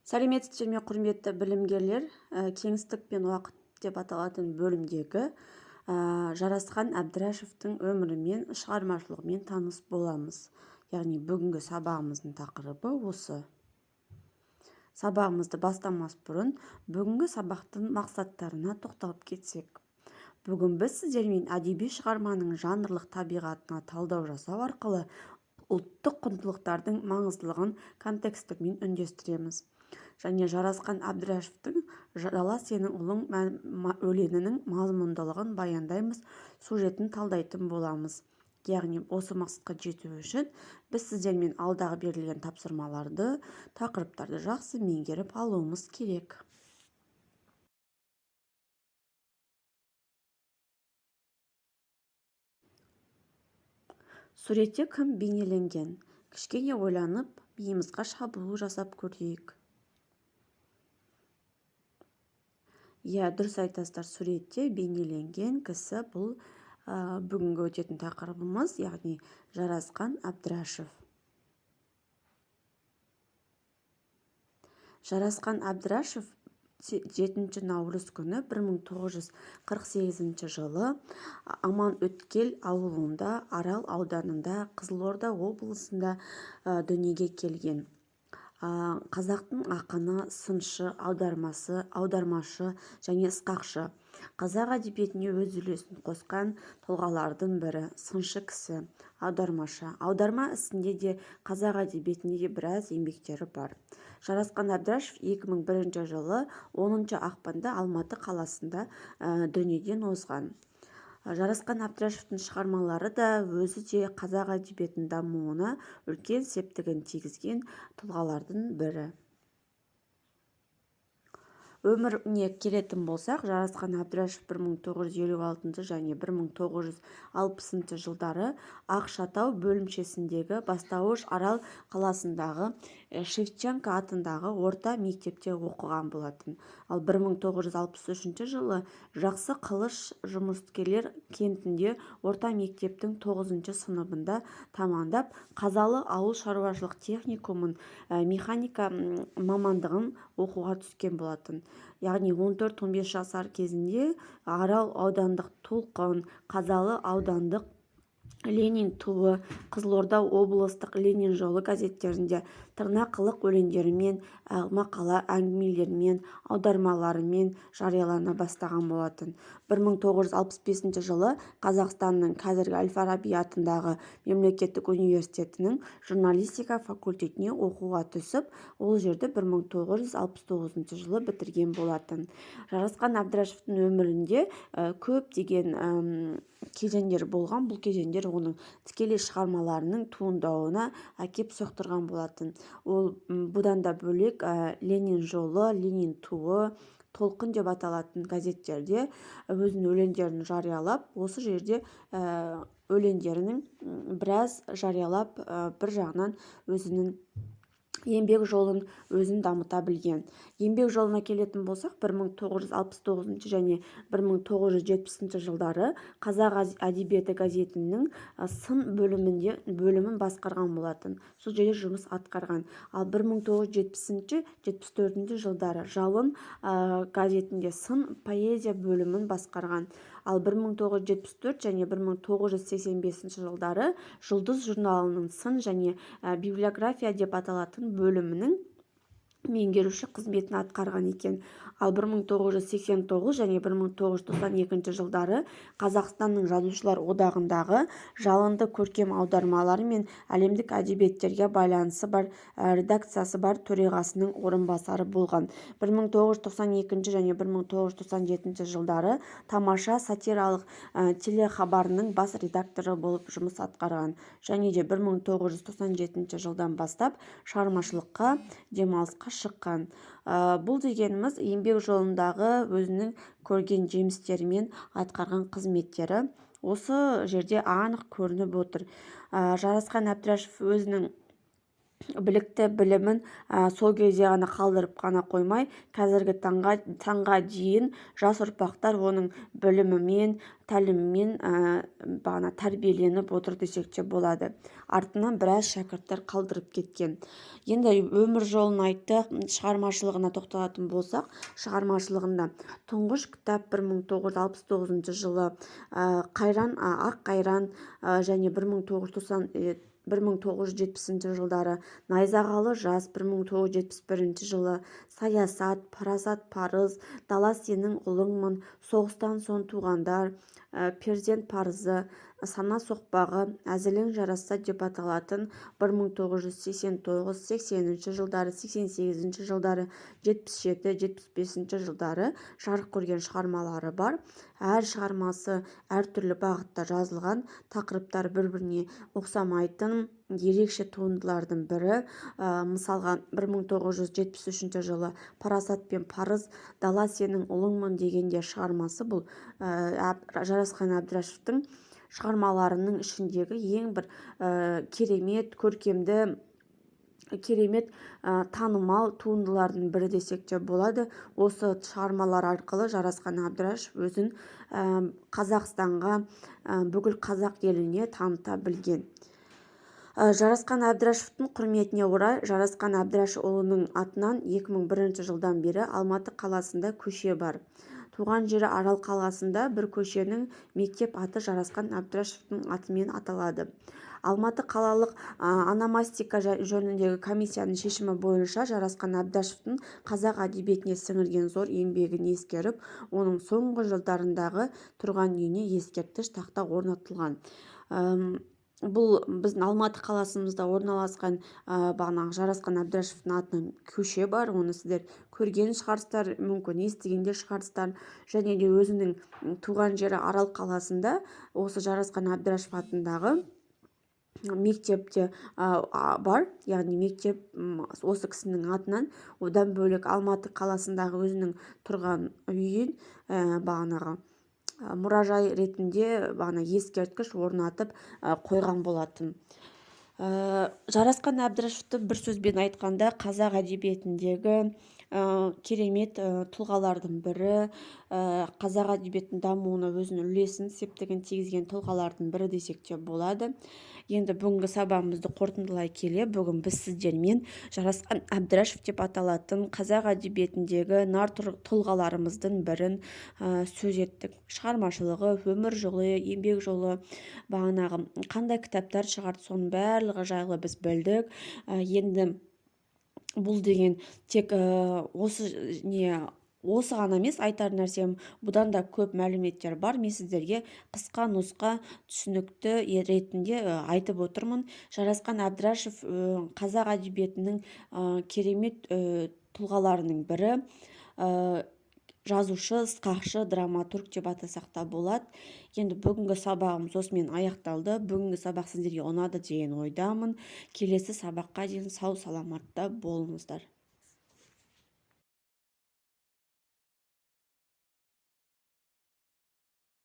Сәлеметсіздер ме, құрметті білімгерлер. Кеңістік пен уақыт деп аталатын бөлімдегі Жарасқан Әбдірашевтің өмірімен, шығармашылығымен таныс боламыз. Яғни бүгінгі сабағымыздың тақырыбы осы. Сабағымызды бастамас бұрын бүгінгі сабақтың мақсаттарына тоқталып кетсек. Бүгін біз сіздермен әдеби шығарманың жанрлық табиғатына талдау жасау арқылы ұлттық құндылықтардың маңыздылығын контекстімен үндестіреміз. Және Жарасқан Әбдірашевтің «Жала сенің ұлың» өлеңінің мазмұндылығын баяндаймыз, сюжетін талдайтын боламыз. Яғни осы мақсатқа жету үшін біз сіздермен алдағы берілген тапсырмаларды, тақырыптарды жақсы меңгеріп алуымыз керек. Суретте кім бейнеленген? Кішкене ойланып, миымызға шабуыл жасап көрейік. Дұрыс айтасыздар, суретте бейнеленген кісі бұл бүгінгі өтетін тақырыбымыз, яғни Жарасқан Әбдірашев. Жарасқан Әбдірашев 7 наурыз күні 1948 жылы Аманөткел ауылында, Арал ауданында, Қызылорда облысында дүниеге келген. Қазақтың ақыны, сыншы, аудармашы және ысқақшы. Қазақ әдебиетіне өз үлесін қосқан тұлғалардың бірі, сыншы кісі, аудармашы. Аударма ісінде де қазақ әдебиетінде де біраз еңбектері бар. Жарасқан Әбдірашев 2001 жылы 10 ақпанда Алматы қаласында дүниеден озған. Жарасқан Әбдірашевтің шығармалары да өзі де қазақ әдебиетінің дамуына үлкен септігін тигізген тұлғалардың бірі. Өміріне келетін болсақ, Жарасқан Әбдірашев 1956 және 1960 жылдары Ақшатау бөлімшесіндегі Бастауыш Арал қаласындағы Шевченко атындағы орта мектепте оқыған болатын. Ал 1963 жылы Жақсы Қылыш жұмыскерлер кентінде орта мектептің 9 сыныбында тамамдап, Қазалы ауыл шаруашылық техникумын механика мамандығын оқуға түскен болатын. Яғни 14-15 жасар кезінде Арал аудандық Толқын, Қазалы аудандық Ленин туы, Қызылорда облыстық Ленин жолы газеттерінде тырнақылық өлеңдерімен, мақала әңгімелерімен, аудармаларымен жариялана бастаған болатын. 1965 жылы Қазақстанның қазіргі Әл-Фараби атындағы мемлекеттік университетінің журналистика факультетіне оқуға түсіп, ол жерді 1969 жылы бітірген болатын. Жарасқан Әбдірашевтің өмірінде көп деген кезеңдер болған. Бұл кезеңдер оның тікелей шығармаларының туындауына әкеп соқтырған болатын. Ол бұдан да бөлек Ленин жолы, Ленин туы, Толқын деп аталатын газеттерде өзінің өлеңдерін жариялап, осы жерде өлеңдерінің біраз жариялап, бір жағынан өзінің еңбек жолын өзін дамыта білген. Еңбек жолына келетін болсақ, 1969 және 1970 жылдары Қазақ әдебиеті газетінің сын бөлімін басқарған болатын. Сол жерде жұмыс атқарған. Ал 1970-74 жылдары Жалын газетінде сын поэзия бөлімін басқарған. Ал 1974 және 1985 жылдары Жұлдыз журналының сын және библиография деп аталатын бөлімінің меңгеруші қызметін атқарған екен. Ал 1989 және 1992 жылдары Қазақстанның жазушылар одағындағы жалынды көркем аудармалары мен әлемдік әдебиеттерге байланысы бар редакциясы бар төрағасының орынбасары болған. 1992 және 1997 жылдары Тамаша сатиралық телехабарының бас редакторы болып жұмыс атқарған. Және де 1997 жылдан бастап шығармашылыққа, демалысқа шыққан. Бұл дегеніміз еңбек жолындағы өзінің көрген жемістері мен атқарған қызметтері осы жерде анық көрініп отыр. Жарасқан Әбдірашев өзінің білікті білімін сол кезде ғана қалдырып қана қоймай, қазіргі таңға дейін жас ұрпақтар оның білімімен, тәлімімен тәрбиеленіп отыр десек те болады. Артынан біраз шәкірттер қалдырып кеткен. Енді өмір жолын айттық, шығармашылығына тоқталатын болсақ, шығармашылығында тұңғыш кітап 1969 жылы Ақ қайран және 1970 жылдары Найзағалы жас, 1971 жылы Саясат, Парасат парыз, Дала сенің ұлыңмын, Соғыстан соң туғандар, Перзент парызы, Сана соқпағы, Әзілің жарасса деп аталатын 1989-80 жылдары, 88 жылдары, 77-75 жылдары жарық көрген шығармалары бар. Әр шығармасы әртүрлі бағытта жазылған, тақырыптар бір-біріне ұқсамайтын ерекше туындылардың бірі. Мысалға 1973 жылы Парасат пен парыз, Дала сенің ұлыңмын дегенде шығармасы бұл Жарасқан Әбдірашевтың шығармаларының ішіндегі ең бір керемет, көркемді, керемет танымал туындылардың бірі десек те болады. Осы шығармалар арқылы Жарасқан Әбдірашев өзін Қазақстанға, бүкіл қазақ еліне таныта білген. Жарасқан Әбдірашевтің құрметіне орай Жарасқан Әбдірашұлының атынан 2001 жылдан бері Алматы қаласында көше бар. Туған жері Арал қаласында бір көшенің мектеп аты Жарасқан Әбдірашевтің атымен аталады. Алматы қалалық ономастика жөніндегі комиссияның шешімі бойынша Жарасқан Әбдірашевтің қазақ әдебиетіне сіңірген зор еңбегін ескеріп, оның соңғы жылдарындағы тұрған үйіне ескерткіш тақта орнатылған. Бұл біздің Алматы қаласымызда орналасқан Жарасқан Әбдірашевтің атынан көше бар. Оны сіздер көрген шығарсыздар, мүмкін естіген де шығарсыздар. Және де өзінің туған жері Арал қаласында осы Жарасқан Әбдірашев атындағы мектепте бар, яғни мектеп осы кісінің атынан. Одан бөлек Алматы қаласындағы өзінің тұрған үйін мұражай ретінде ескерткіш орнатып қойған болатын. Жарасқан Әбдірашевті бір сөзбен айтқанда қазақ әдебиетіндегі керемет тұлғалардың бірі, қазақ әдебиетінің дамуына өзінің үлесін септігін тигізген тұлғалардың бірі десек те болады. Енді бүгінгі сабағымызды қорытындылай келе, бүгін біз сіздермен Жарасқан Әбдірашев деп аталатын қазақ әдебиетіндегі нар тұлғаларымыздың бірін сөз еттік. Шығармашылығы, өмір жолы, еңбек жолы, қандай кітаптар шығарды, соның барлығы жайлы біз білдік. Енді бұл деген тек осы ғана емес, айтар нәрсем бұдан да көп мәліметтер бар. Мен сіздерге қысқа нұсқа түсінікті ретінде айтып отырмын. Жарасқан Әбдірашев қазақ әдебиетінің керемет тұлғаларының бірі, жазушы, сықақшы, драматург деп атасақ та болады. Енді бүгінгі сабағымыз осымен аяқталды. Бүгінгі сабақ сіздерге ұнады деген ойдамын. Келесі сабаққа дейін сау саламатта болыңыздар.